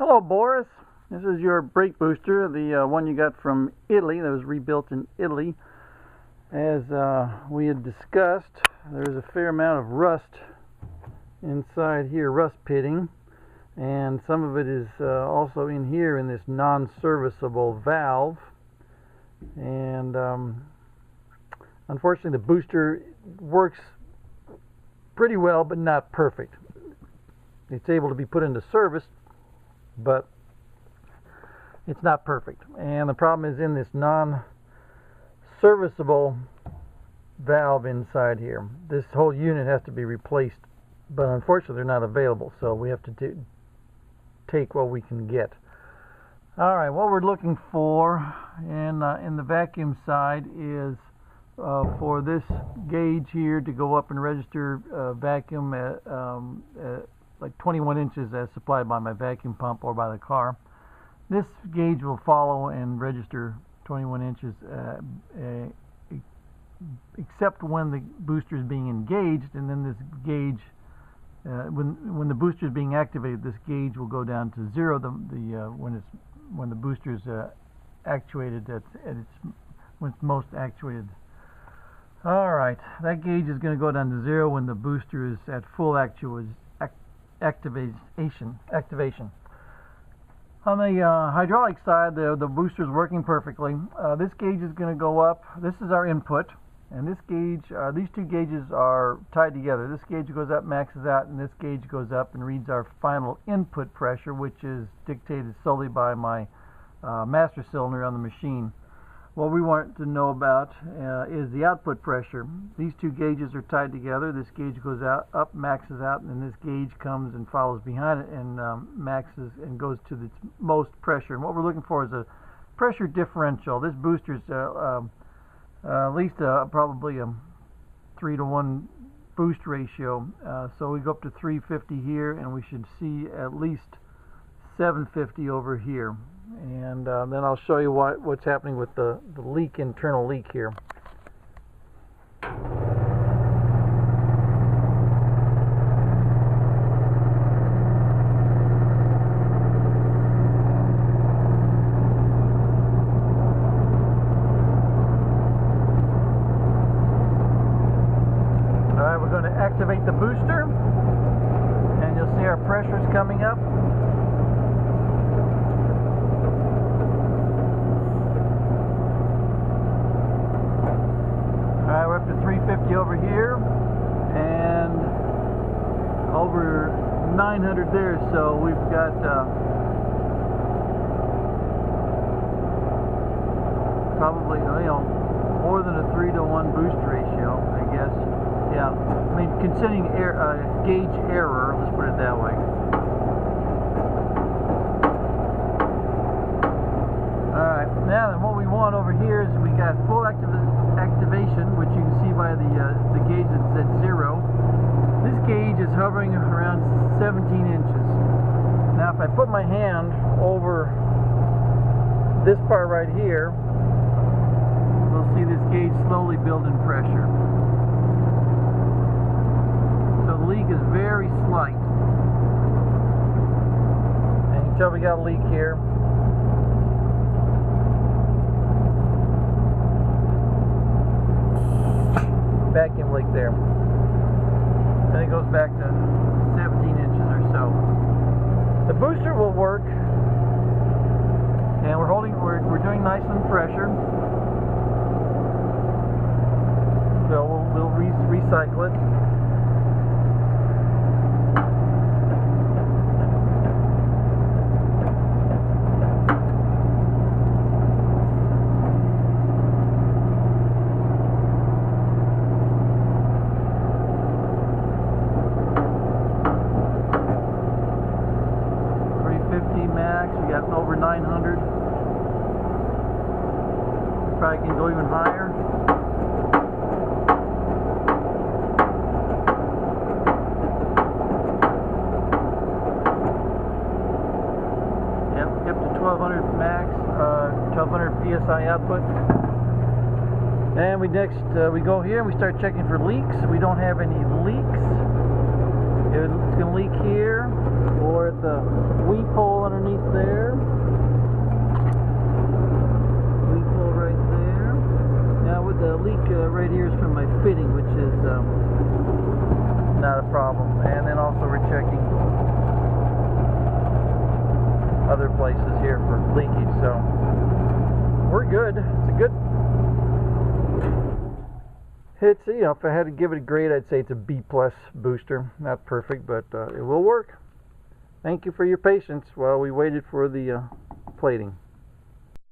Hello, Boris. This is your brake booster, the one you got from Italy, that was rebuilt in Italy. As we had discussed, there's a fair amount of rust inside here, rust pitting, and some of it is also in here in this non-serviceable valve. And unfortunately, the booster works pretty well, but not perfect. It's able to be put into service, but it's not perfect. And the problem is in this non-serviceable valve inside here. This whole unit has to be replaced, but unfortunately they're not available, so we have to take what we can get. Alright, what we're looking for in the vacuum side is for this gauge here to go up and register vacuum at like 21 inches as supplied by my vacuum pump or by the car. This gauge will follow and register 21 inches except when the booster is being engaged, and then this gauge, when the booster is being activated, this gauge will go down to 0 when the booster is actuated when it's most actuated. Alright, that gauge is going to go down to 0 when the booster is at full activation. On the hydraulic side, the booster is working perfectly. This gauge is going to go up. This is our input, and this gauge, these two gauges are tied together. This gauge goes up, maxes out, and this gauge goes up and reads our final input pressure, which is dictated solely by my master cylinder on the machine. What we want to know about is the output pressure. These two gauges are tied together. This gauge goes up, maxes out, and this gauge comes and follows behind it and maxes and goes to its most pressure. And what we're looking for is a pressure differential. This booster is at least probably a 3-to-1 boost ratio. So we go up to 350 here, and we should see at least 750 over here. And then I'll show you what's happening with the leak, internal leak here. Alright, we're going to activate the booster, and you'll see our pressures coming up. We're up to 350 over here and over 900 there, so we've got probably, more than a 3-to-1 boost ratio, I guess. Yeah, I mean, considering gauge error, let's put it that way. Alright, now then what we want over here is we got full activation, which you can see by the gauge that's at 0. This gauge is hovering around 17 inches. Now if I put my hand over this part right here, we'll see this gauge slowly build in pressure. So the leak is very slight. And you can tell we got a leak here. Vacuum leak there. And it goes back to 17 inches or so. The booster will work, and we're doing nice on pressure. So we'll recycle it. Max, we got over 900. Probably can go even higher. Yep, up to 1200 max, 1200 psi output. And we go here and we start checking for leaks. We don't have any leaks. It's going to leak here or at the weep hole pull underneath there. Leak hole right there. Now with the leak right here is from my fitting, which is not a problem. And then also we're checking other places here for leakage, so we're good. It's a good, it's, you know, if I had to give it a grade, I'd say it's a B+ booster. Not perfect, but it will work. Thank you for your patience while we waited for the plating.